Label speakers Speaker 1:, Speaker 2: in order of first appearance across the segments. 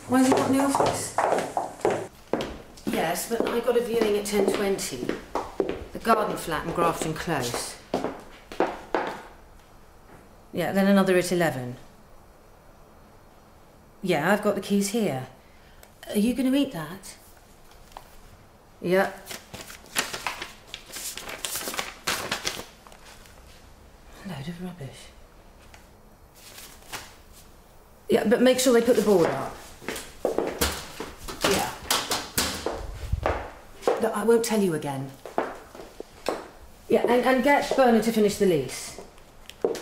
Speaker 1: Why is he not in the office? Yes, but I got a viewing at 10:20. The garden flat in Grafton Close. Yeah, then another at 11. Yeah, I've got the keys here. Are you going to eat that? Yeah. Load of rubbish. Yeah, but make sure they put the board up. Yeah. Look, I won't tell you again. Yeah, and get Bernard to finish the lease. Amelia!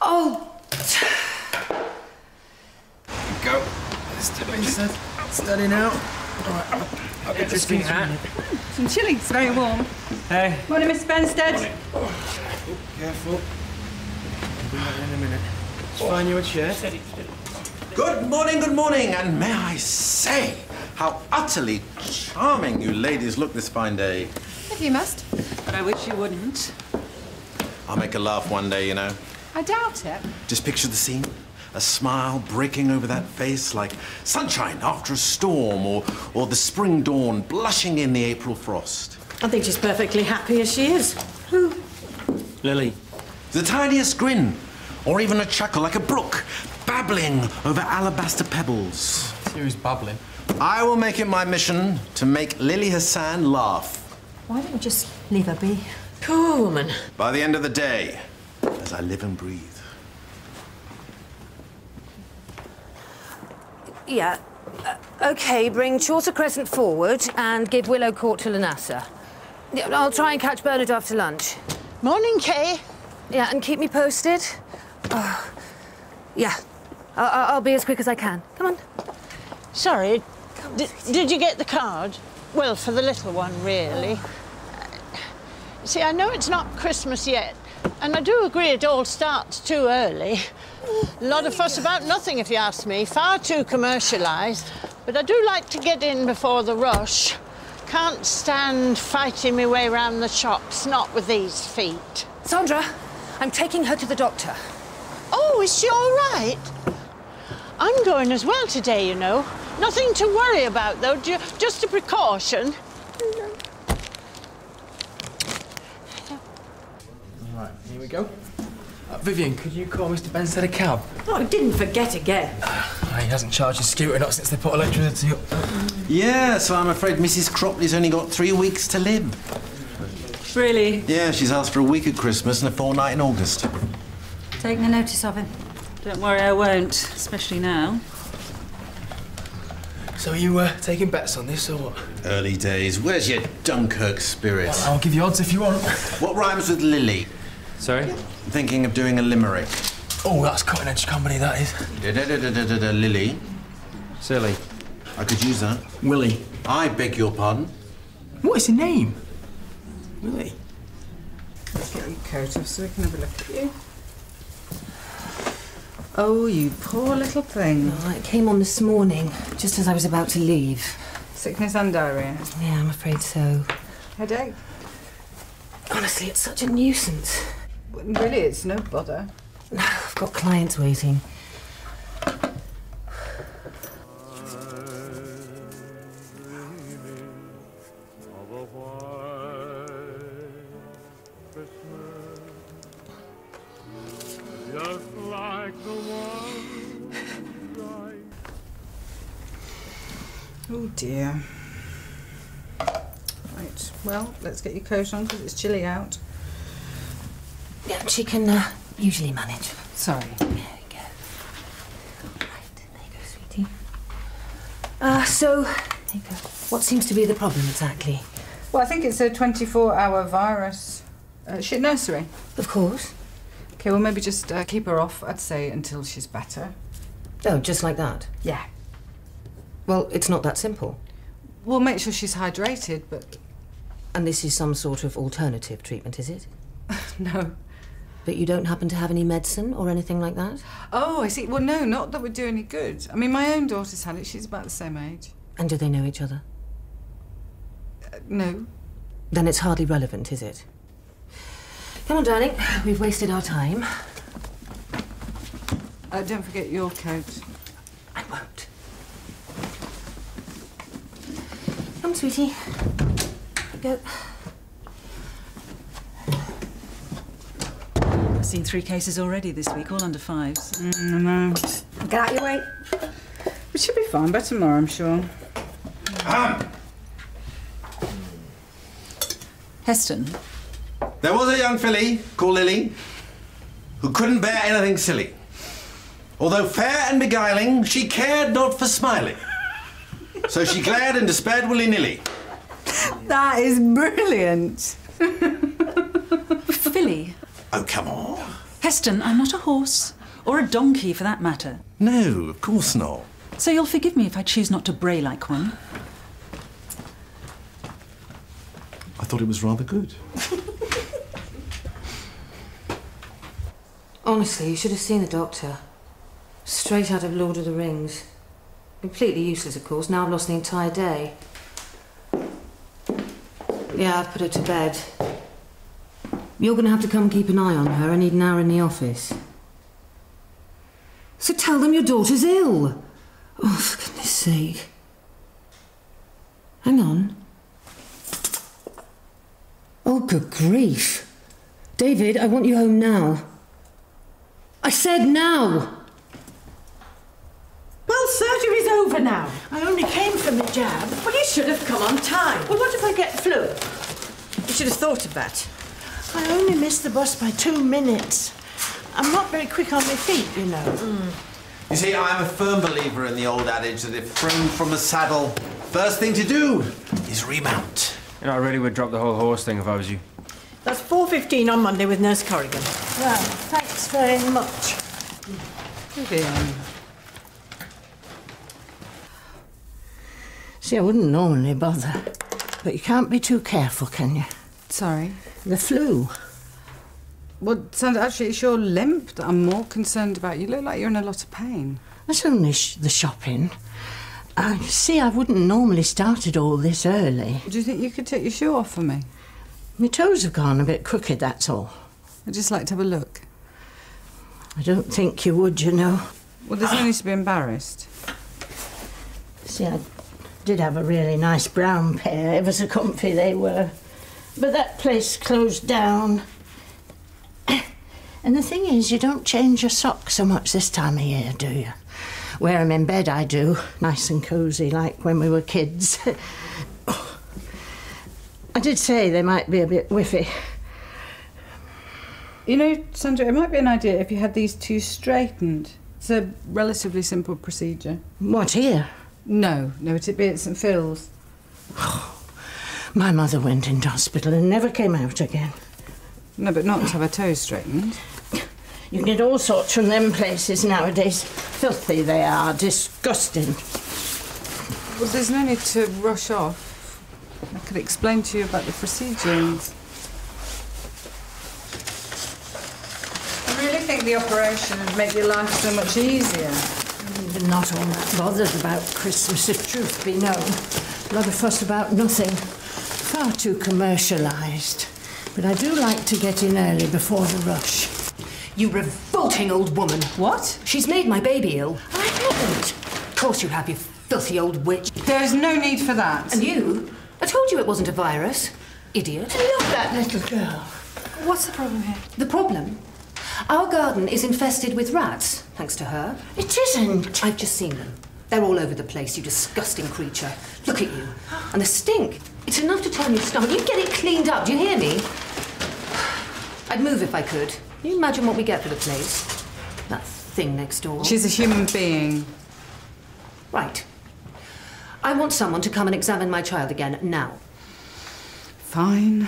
Speaker 1: Oh!
Speaker 2: Go. Step in, steady now. All right, I'll get this thing out.
Speaker 3: Some chilli, it's very warm.
Speaker 2: Hey.
Speaker 3: Morning, Miss Benstead.
Speaker 2: Oh, careful. I'll bring that in a minute. Let's find you a chair.
Speaker 4: Good morning, and may I say how utterly charming you ladies look this fine day.
Speaker 3: If you must, but I wish you wouldn't.
Speaker 4: I'll make a laugh one day, you know.
Speaker 3: I doubt it.
Speaker 4: Just picture the scene. A smile breaking over that face like sunshine after a storm or the spring dawn blushing in the April frost.
Speaker 1: I think she's perfectly happy as she is. Who?
Speaker 2: Lily.
Speaker 4: The tiniest grin, or even a chuckle like a brook babbling over alabaster pebbles.
Speaker 2: Serious babbling.
Speaker 4: I will make it my mission to make Lily Hassan laugh.
Speaker 3: Why don't you just leave her be?
Speaker 1: Poor woman.
Speaker 4: By the end of the day, as I live and breathe.
Speaker 1: Yeah. OK, bring Chaucer Crescent forward and give Willow Court to Lanassa. Yeah, I'll try and catch Bernard after lunch.
Speaker 5: Morning, Kay.
Speaker 1: Yeah, and keep me posted. Oh, yeah. I'll be as quick as I can. Come on.
Speaker 5: Sorry, did you get the card? Well, for the little one, really. See, I know it's not Christmas yet, and I do agree it all starts too early. A lot of fuss about nothing, if you ask me. Far too commercialised. But I do like to get in before the rush. Can't stand fighting my way around the shops, not with these feet.
Speaker 1: Sandra, I'm taking her to the doctor.
Speaker 5: Oh, is she all right? I'm going as well today, you know. Nothing to worry about, though, just a precaution.
Speaker 2: All right, here we go. Vivian, could you call Mr. Benstead a cab?
Speaker 1: Oh, I didn't forget again.
Speaker 2: He hasn't charged his scooter not since they put electricity up.
Speaker 4: Yeah, so I'm afraid Mrs. Cropley's only got 3 weeks to live.
Speaker 3: Really?
Speaker 4: Yeah, she's asked for a week at Christmas and a fortnight in August.
Speaker 3: Take no notice of him. Don't worry, I won't, especially now.
Speaker 2: So are you taking bets on this, or what?
Speaker 4: Early days. Where's your Dunkirk spirit?
Speaker 2: Well, I'll give you odds if you want.
Speaker 4: What rhymes with Lily?
Speaker 2: Sorry?
Speaker 4: I'm thinking of doing a limerick.
Speaker 2: Oh, that's cutting-edge comedy, that is.
Speaker 4: Da-da-da-da-da-da, Lily.
Speaker 2: Silly.
Speaker 4: I could use that.
Speaker 2: Willie.
Speaker 4: I beg your pardon.
Speaker 2: What is your name? Willie.
Speaker 3: Let's get your coat off so we can have a look at you. Oh, you poor little thing.
Speaker 1: Oh, it came on this morning, just as I was about to leave.
Speaker 3: Sickness and diarrhoea.
Speaker 1: Yeah, I'm afraid so.
Speaker 3: Headache?
Speaker 1: Honestly, it's such a nuisance.
Speaker 3: Really, it's no bother.
Speaker 1: No, I've got clients waiting.
Speaker 3: Oh dear. Right, well, let's get your coat on because it's chilly out.
Speaker 1: Yeah, she can usually manage.
Speaker 3: Sorry.
Speaker 1: There we go. Right, there you go, sweetie. So, there you go. What seems to be the problem exactly?
Speaker 3: Well, I think it's a 24-hour virus. Shit nursery.
Speaker 1: Of course.
Speaker 3: Okay, well, maybe just keep her off, I'd say, until she's better.
Speaker 1: Oh, just like that?
Speaker 3: Yeah.
Speaker 1: Well, it's not that simple.
Speaker 3: We'll make sure she's hydrated, but...
Speaker 1: And this is some sort of alternative treatment, is it?
Speaker 3: No.
Speaker 1: But you don't happen to have any medicine or anything like that?
Speaker 3: Oh, I see. Well, no, not that would do any good. I mean, my own daughter's had it. She's about the same age.
Speaker 1: And do they know each other?
Speaker 3: No.
Speaker 1: Then it's hardly relevant, is it? Come on, darling. We've wasted our time.
Speaker 3: Don't forget your coat.
Speaker 1: I won't. Come, sweetie. Go.
Speaker 6: I've seen 3 cases already this week, all under 5s.
Speaker 3: No.
Speaker 1: Get out your way.
Speaker 3: We should be fine by tomorrow, I'm sure.
Speaker 6: Heston,
Speaker 4: There was a young filly called Lily who couldn't bear anything silly. Although fair and beguiling, she cared not for smiling. So she glared and despaired willy-nilly.
Speaker 3: That is brilliant.
Speaker 6: Filly.
Speaker 4: Oh, come on.
Speaker 6: Heston, I'm not a horse, or a donkey for that matter.
Speaker 4: No, of course not.
Speaker 6: So you'll forgive me if I choose not to bray like one.
Speaker 4: I thought it was rather good.
Speaker 1: Honestly, you should have seen the doctor. Straight out of Lord of the Rings. Completely useless, of course. Now I've lost the entire day. Yeah, I've put her to bed. You're going to have to come keep an eye on her. I need an hour in the office. So tell them your daughter's ill. Oh, for goodness sake. Hang on. Oh, good grief. David, I want you home now. I said now!
Speaker 5: Well, surgery's over now. I only came from the jab.
Speaker 1: Well, you should have come on time.
Speaker 5: Well, what if I get flu?
Speaker 1: You should have thought of that.
Speaker 5: I only missed the bus by 2 minutes. I'm not very quick on my feet, you know.
Speaker 4: You see, I'm a firm believer in the old adage that if thrown from a saddle, first thing to do is remount.
Speaker 2: You know, I really would drop the whole horse thing if I was you.
Speaker 5: That's 4:15 on Monday with Nurse Corrigan. Well, thanks very much.
Speaker 3: Vivian.
Speaker 5: See, I wouldn't normally bother, but you can't be too careful, can you?
Speaker 3: Sorry.
Speaker 5: The flu.
Speaker 3: Well, Sandra, actually, it's your limp that I'm more concerned about. You look like you're in a lot of pain.
Speaker 5: That's only the shopping. See, I wouldn't normally started all this early.
Speaker 3: Do you think you could take your shoe off for me?
Speaker 5: My toes have gone a bit crooked, that's all.
Speaker 3: I'd just like to have a look.
Speaker 5: I don't think you would, you know.
Speaker 3: Well, there's no need to be embarrassed.
Speaker 5: See, I did have a really nice brown pair, ever so comfy they were. But that place closed down. And the thing is, you don't change your socks so much this time of year, do you? Wear 'em in bed, I do. Nice and cosy, like when we were kids. I did say they might be a bit whiffy.
Speaker 3: You know, Sandra, it might be an idea if you had these 2 straightened. It's a relatively simple procedure.
Speaker 5: What, here?
Speaker 3: No, it'd be at St Phil's.
Speaker 5: My mother went into hospital and never came out again.
Speaker 3: No, but not to have her toes straightened.
Speaker 5: You can get all sorts from them places nowadays. Filthy they are, disgusting.
Speaker 3: Well, there's no need to rush off. I could explain to you about the procedure. I really think the operation would make your life so much easier.
Speaker 5: I'm not all that bothered about Christmas, if truth be known. A lot of fuss about nothing. Far too commercialised. But I do like to get in early before the rush.
Speaker 1: You revolting old woman.
Speaker 3: What?
Speaker 1: She's made my baby ill. I haven't. Of course you have, you filthy old witch.
Speaker 3: There's no need for that.
Speaker 1: And you? I told you it wasn't a virus. Idiot.
Speaker 5: Look at that little girl.
Speaker 3: What's the problem here?
Speaker 1: The problem? Our garden is infested with rats, thanks to her.
Speaker 5: It isn't.
Speaker 1: I've just seen them. They're all over the place, you disgusting creature. Look at you. And the stink. It's enough to turn your stomach. You get it cleaned up, do you hear me? I'd move if I could. Can you imagine what we get for the place? That thing next door.
Speaker 3: She's a human being.
Speaker 1: Right. I want someone to come and examine my child again, now.
Speaker 3: Fine.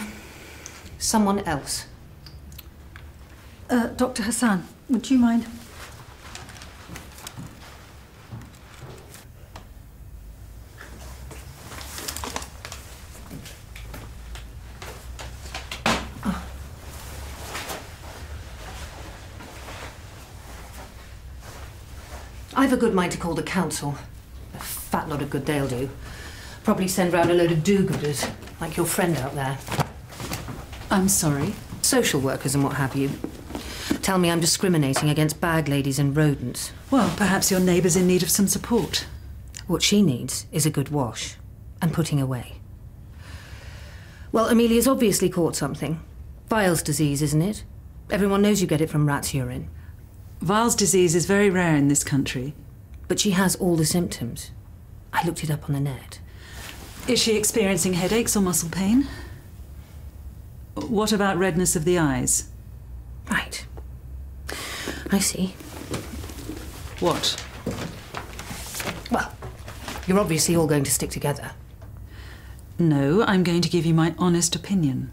Speaker 1: Someone else.
Speaker 6: Dr. Hassan, would you mind?
Speaker 1: I've a good mind to call the council. A fat lot of good they'll do. Probably send round a load of do-gooders, like your friend out there.
Speaker 6: I'm sorry.
Speaker 1: Social workers and what have you. tell me I'm discriminating against bag ladies and rodents.
Speaker 6: Well, perhaps your neighbour's in need of some support.
Speaker 1: What she needs is a good wash and putting away. Well, Amelia's obviously caught something. Weil's disease, isn't it? Everyone knows you get it from rat's urine.
Speaker 6: Weil's disease is very rare in this country.
Speaker 1: But she has all the symptoms. I looked it up on the net.
Speaker 6: Is she experiencing headaches or muscle pain? What about redness of the eyes?
Speaker 1: Right. I see.
Speaker 6: What?
Speaker 1: Well, you're obviously all going to stick together.
Speaker 6: No, I'm going to give you my honest opinion.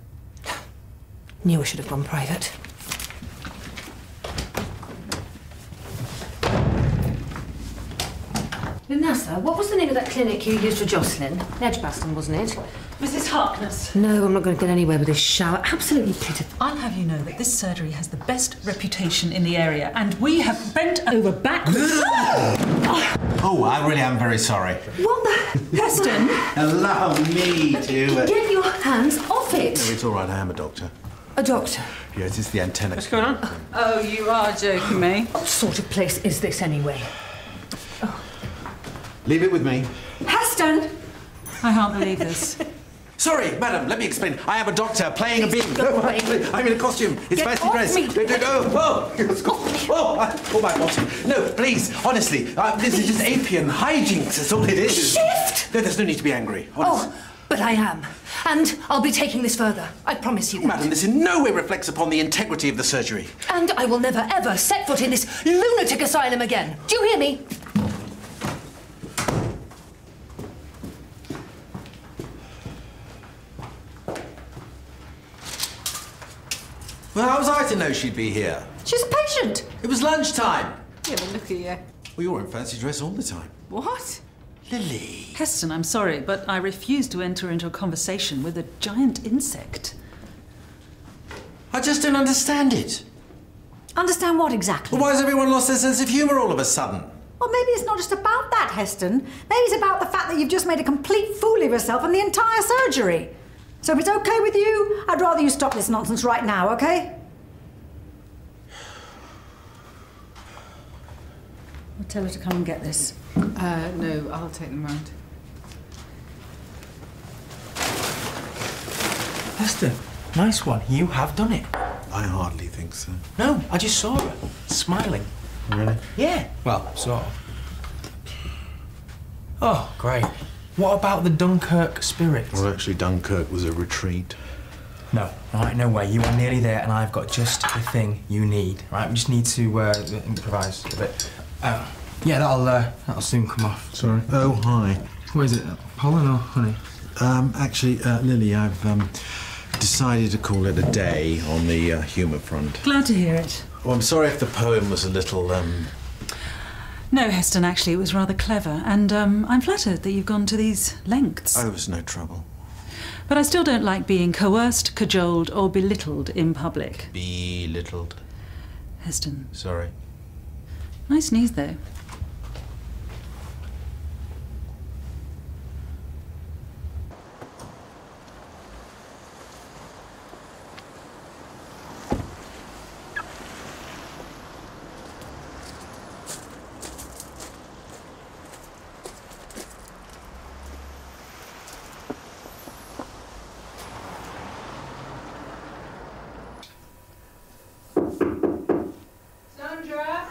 Speaker 1: Knew I should have gone private. Lunasa, what was the name of that clinic you used for Jocelyn? Edgbaston, wasn't it?
Speaker 6: Mrs. Harkness.
Speaker 1: No, I'm not going to get anywhere with this shower. Absolutely pitiful.
Speaker 6: I'll have you know that this surgery has the best reputation in the area, and we have bent over backwards.
Speaker 4: Oh, I really am very sorry.
Speaker 1: What the...
Speaker 6: Heston!
Speaker 4: Allow me to...
Speaker 1: Get your hands off it!
Speaker 4: No, it's all right, I am a doctor.
Speaker 1: A doctor?
Speaker 4: Yes, it's the antenna.
Speaker 2: What's going on?
Speaker 3: Oh, you are joking me.
Speaker 1: What sort of place is this anyway?
Speaker 4: Leave it with me.
Speaker 1: Heston!
Speaker 6: I can't believe this.
Speaker 4: Sorry, madam, let me explain. I am a doctor playing a beam.
Speaker 1: Go away.
Speaker 4: I'm in a costume. It's
Speaker 1: Get
Speaker 4: fancy
Speaker 1: off
Speaker 4: dress.
Speaker 1: me.
Speaker 4: Oh, my bottom. No, please, honestly, this is just apian hijinks. That's all it is.
Speaker 1: Shift!
Speaker 4: No, there's no need to be angry. Honestly.
Speaker 1: Oh, but I am. And I'll be taking this further. I promise you that.
Speaker 4: Madam, this in no way reflects upon the integrity of the surgery.
Speaker 1: And I will never, ever set foot in this lunatic asylum again. Do you hear me?
Speaker 4: Well, how was I to know she'd be here?
Speaker 1: She's a patient.
Speaker 4: It was lunchtime.
Speaker 3: Yeah, but look at you.
Speaker 4: Well, you're in fancy dress all the time.
Speaker 3: What?
Speaker 4: Lily.
Speaker 6: Heston, I'm sorry, but I refuse to enter into a conversation with a giant insect.
Speaker 4: I just don't understand it.
Speaker 7: Understand what exactly?
Speaker 4: Well, why has everyone lost their sense of humour all of a sudden?
Speaker 7: Well, maybe it's not just about that, Heston. Maybe it's about the fact that you've just made a complete fool of yourself and the entire surgery. So if it's okay with you, I'd rather you stop this nonsense right now, okay? I'll tell her to come and get this.
Speaker 3: No, I'll take them round.
Speaker 2: Heston, nice one. You have done it.
Speaker 4: I hardly think so.
Speaker 2: No, I just saw her, smiling.
Speaker 4: Really?
Speaker 2: Yeah. Well, sort of. Oh, great. What about the Dunkirk spirit?
Speaker 4: Well, actually, Dunkirk was a retreat.
Speaker 2: No, right, no way. You are nearly there, and I've got just the thing you need. Right, we just need to improvise a bit. Yeah, that'll soon come off.
Speaker 4: Sorry. Oh, hi.
Speaker 2: What is it? Pollen or honey?
Speaker 4: Actually, Lily, I've decided to call it a day on the humour front.
Speaker 6: Glad to hear it.
Speaker 4: Well, I'm sorry if the poem was a little,
Speaker 6: No, Heston, actually, it was rather clever, and I'm flattered that you've gone to these lengths.
Speaker 4: Oh, it was no trouble.
Speaker 6: But I still don't like being coerced, cajoled, or belittled in public.
Speaker 4: Belittled.
Speaker 6: Heston.
Speaker 4: Sorry.
Speaker 6: Nice knees, though.
Speaker 3: Sandra?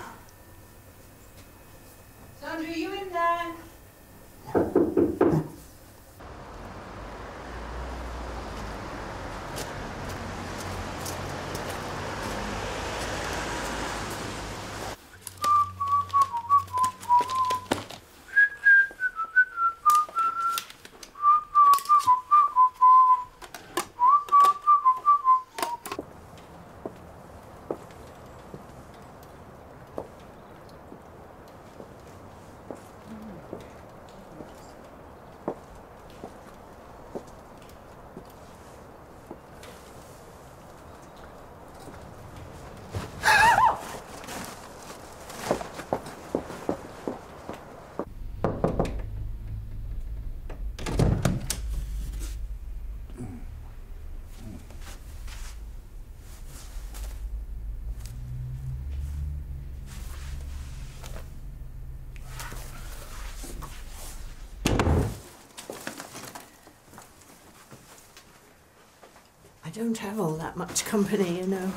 Speaker 5: don't have all that much company, you know,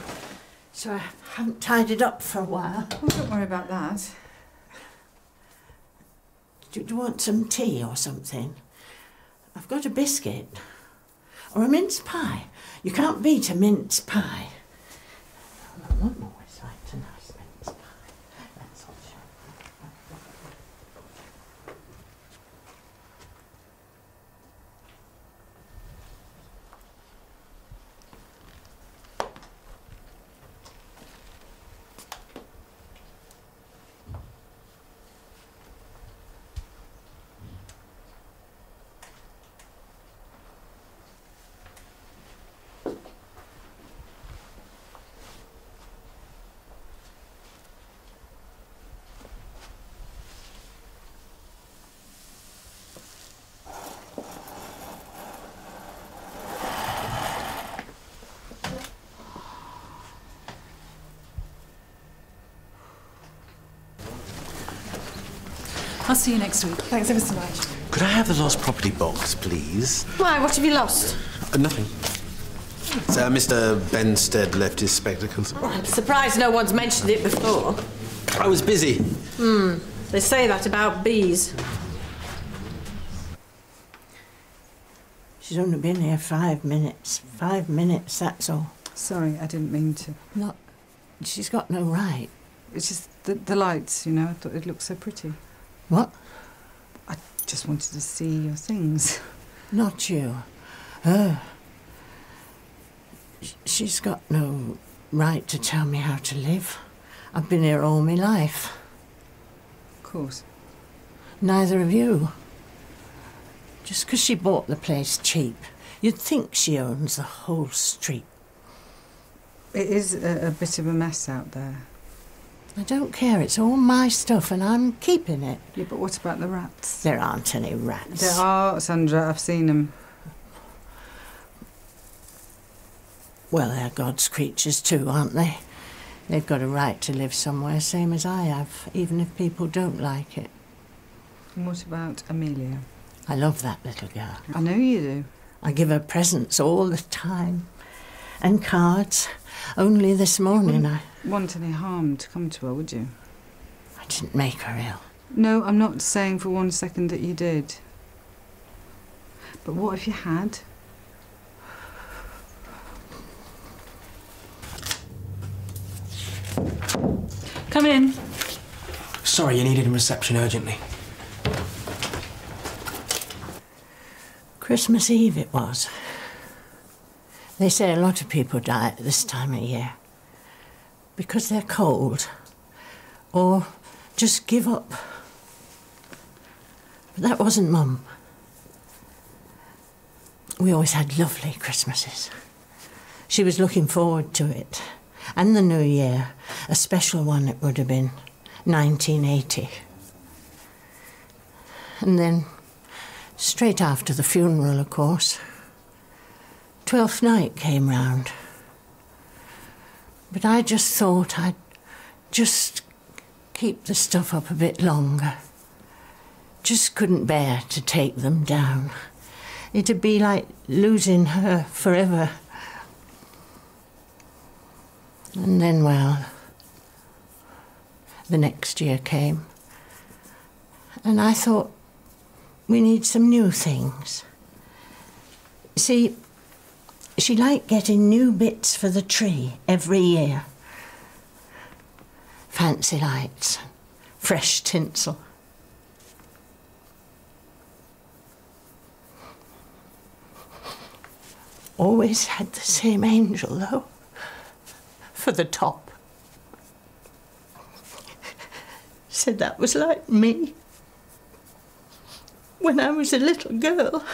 Speaker 5: so I haven't tidied up for a while.
Speaker 3: Oh, don't worry about that.
Speaker 5: Do you want some tea or something? I've got a biscuit. Or a mince pie. You can't beat a mince pie. Mum always liked a nice mince pie. That's all she...
Speaker 6: I'll see you next week.
Speaker 7: Thanks ever so much.
Speaker 4: Could I have the lost property box, please?
Speaker 7: Why, what have you lost?
Speaker 4: Nothing. So, Mr. Benstead left his spectacles.
Speaker 7: Well, I'm surprised no one's mentioned it before.
Speaker 4: I was busy.
Speaker 7: They say that about bees.
Speaker 5: She's only been here 5 minutes. 5 minutes, that's all.
Speaker 3: Sorry, I didn't mean to.
Speaker 5: Not... She's got no right.
Speaker 3: It's just the lights, you know. I thought it looked so pretty.
Speaker 5: What?
Speaker 3: I just wanted to see your things.
Speaker 5: Not you. Her. She's got no right to tell me how to live. I've been here all my life.
Speaker 3: Of course.
Speaker 5: Neither of you. Just 'cause she bought the place cheap, you'd think she owns the whole street.
Speaker 3: It is a bit of a mess out there.
Speaker 5: I don't care, it's all my stuff and I'm keeping it.
Speaker 3: Yeah, but what about the rats?
Speaker 5: There aren't any rats.
Speaker 3: There are, Sandra. I've seen them.
Speaker 5: Well, they're God's creatures too, aren't they? They've got a right to live somewhere, same as I have, even if people don't like it.
Speaker 3: And what about Amelia?
Speaker 5: I love that little girl.
Speaker 3: I know you do.
Speaker 5: I give her presents all the time. And cards. Only this morning I
Speaker 3: Want any harm to come to her, would you?
Speaker 5: I didn't make her ill.
Speaker 3: No, I'm not saying for 1 second that you did. But what if you had?
Speaker 6: Come in.
Speaker 2: Sorry, you needed reception urgently.
Speaker 5: Christmas Eve it was. They say a lot of people die at this time of year. Because they're cold. Or just give up. But that wasn't Mum. We always had lovely Christmases. She was looking forward to it. And the New Year. A special one it would have been. 1980. And then, straight after the funeral, of course, 12th night came round. But I just thought I'd just keep the stuff up a bit longer. Just couldn't bear to take them down. It'd be like losing her forever. And then, well, the next year came. And I thought, we need some new things. See, she liked getting new bits for the tree every year. Fancy lights, fresh tinsel. Always had the same angel, though, for the top. Said that was like me when I was a little girl.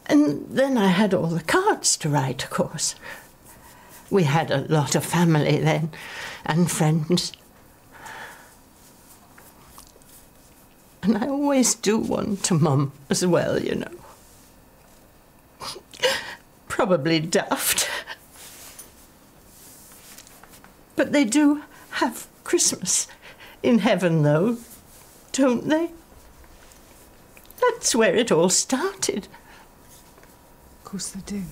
Speaker 5: And then I had all the cards to write, of course. We had a lot of family then, and friends. And I always do one to Mum as well, you know. Probably daft. But they do have Christmas in heaven, though, don't they? That's where it all started.
Speaker 3: Of course they do.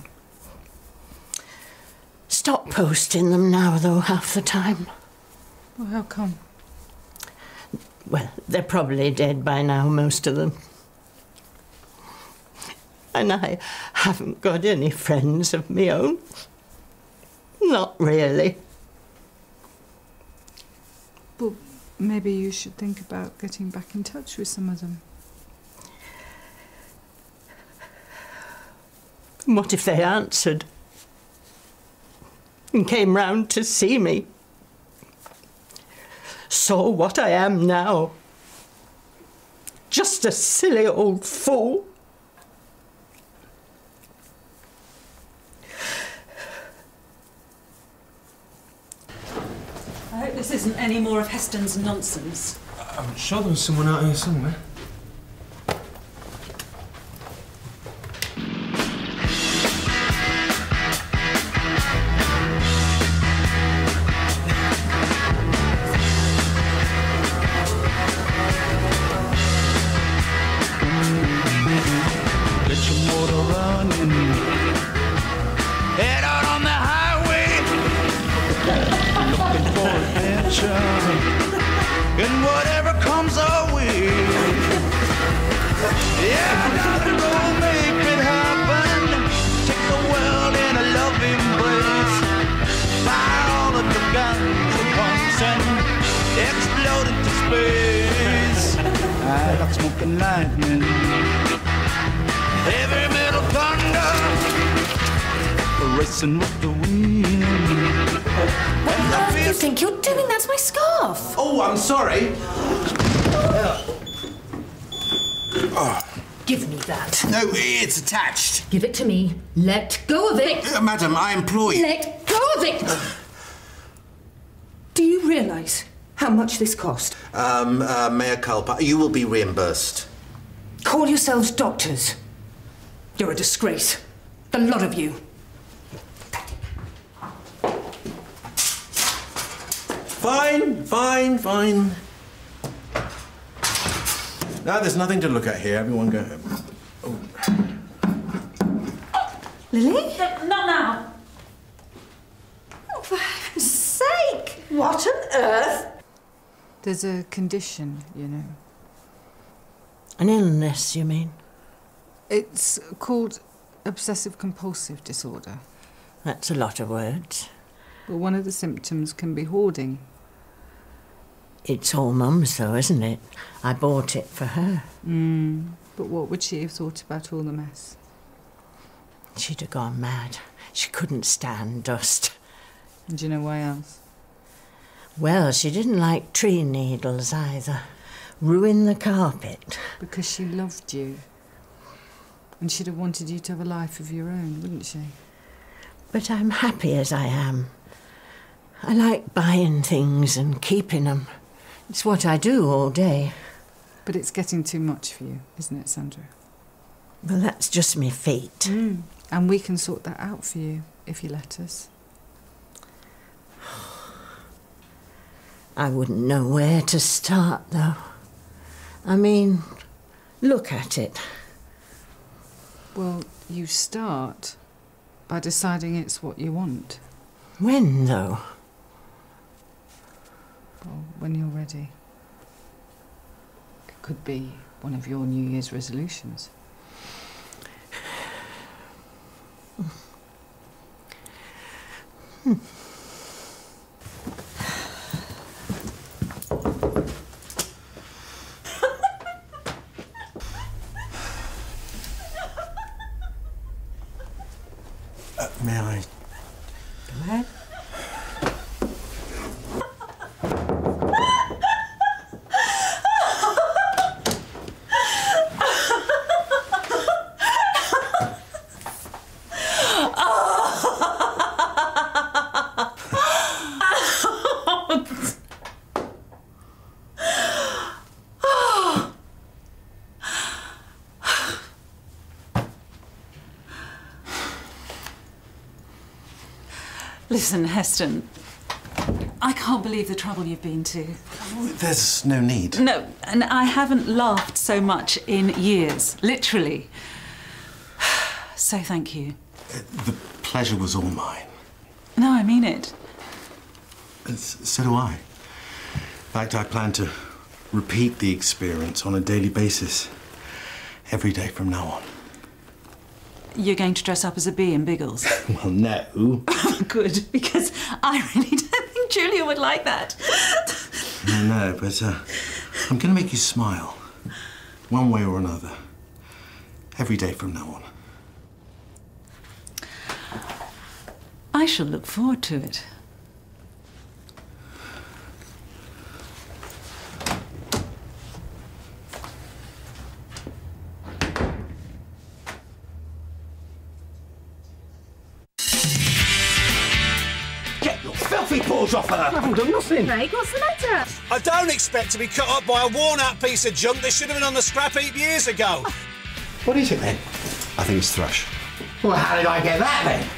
Speaker 5: Stop posting them now, though, half the time.
Speaker 3: Well, how come?
Speaker 5: Well, they're probably dead by now, most of them. And I haven't got any friends of my own. Not really.
Speaker 3: Well, maybe you should think about getting back in touch with some of them.
Speaker 5: What if they answered and came round to see me? Saw what I am now. Just a silly old fool.
Speaker 6: I hope this isn't any more of Heston's nonsense.
Speaker 2: I'm sure there was someone out here somewhere.
Speaker 8: Get your motor running. Head out on the highway. Looking for adventure. And whatever comes our way. Yeah, gotta go make it happen. Take the world in a loving embrace. Fire all of the guns at once and explode into space. I like smoking lightning. Heavy metal thunder, racing with the wind.
Speaker 1: What do you think you're doing? That's my scarf.
Speaker 4: Oh, I'm sorry.
Speaker 1: Give me that.
Speaker 4: No, it's attached.
Speaker 1: Give it to me. Let go of it.
Speaker 4: Madam, I implore you.
Speaker 1: Let go of it. Do you realise how much this cost?
Speaker 4: Mea culpa. You will be reimbursed.
Speaker 1: Call yourselves doctors. You're a disgrace. The lot of you.
Speaker 4: Fine. Now, there's nothing to look at here. Everyone go home.
Speaker 1: Lily?
Speaker 6: Not now.
Speaker 7: Oh, for heaven's sake! What on earth?
Speaker 3: There's a condition, you know.
Speaker 5: An illness, you mean?
Speaker 3: It's called obsessive-compulsive disorder.
Speaker 5: That's a lot of words.
Speaker 3: But one of the symptoms can be hoarding.
Speaker 5: It's all Mum's, though, isn't it? I bought it for her.
Speaker 3: But what would she have thought about all the mess?
Speaker 5: She'd have gone mad. She couldn't stand dust.
Speaker 3: And do you know why else?
Speaker 5: Well, she didn't like tree needles either. Ruin the carpet.
Speaker 3: Because she loved you. And she'd have wanted you to have a life of your own, wouldn't she?
Speaker 5: But I'm happy as I am. I like buying things and keeping them. It's what I do all day.
Speaker 3: But it's getting too much for you, isn't it, Sandra?
Speaker 5: Well, that's just me feet.
Speaker 3: And we can sort that out for you, if you let us.
Speaker 5: I wouldn't know where to start, though. I mean, look at it.
Speaker 3: Well, you start by deciding it's what you want.
Speaker 5: When, though?
Speaker 3: Well, when you're ready. It could be one of your New Year's resolutions.
Speaker 4: May I?
Speaker 5: Go ahead.
Speaker 6: Listen, Heston, I can't believe the trouble you've been to.
Speaker 4: There's no need.
Speaker 6: No, and I haven't laughed so much in years, literally. So thank you.
Speaker 4: The pleasure was all mine.
Speaker 6: No, I mean it.
Speaker 4: So do I. In fact, I plan to repeat the experience on a daily basis, every day from now on.
Speaker 6: You're going to dress up as a bee in Biggles?
Speaker 4: Well, no.
Speaker 6: Good, because I really don't think Julia would like that.
Speaker 4: No, but I'm going to make you smile, one way or another, every day from now on.
Speaker 6: I shall look forward to it.
Speaker 4: Get your filthy paws off her!
Speaker 9: I haven't done nothing.
Speaker 7: Craig, what's the matter?
Speaker 10: I don't expect to be cut up by a worn-out piece of junk that should have been on the scrap heap years ago.
Speaker 4: What is it then? I think it's thrush.
Speaker 9: Well, how did I get that then?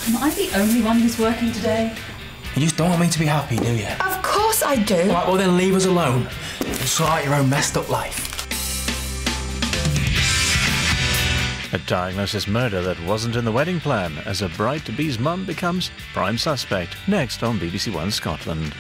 Speaker 6: Am I the only one who's working today?
Speaker 2: You just don't want me to be happy, do you?
Speaker 11: Of course I do.
Speaker 2: Right, well then leave us alone and sort out your own messed up life.
Speaker 12: A diagnosis murder that wasn't in the wedding plan as a bride-to-be's mum becomes prime suspect. Next on BBC1 Scotland.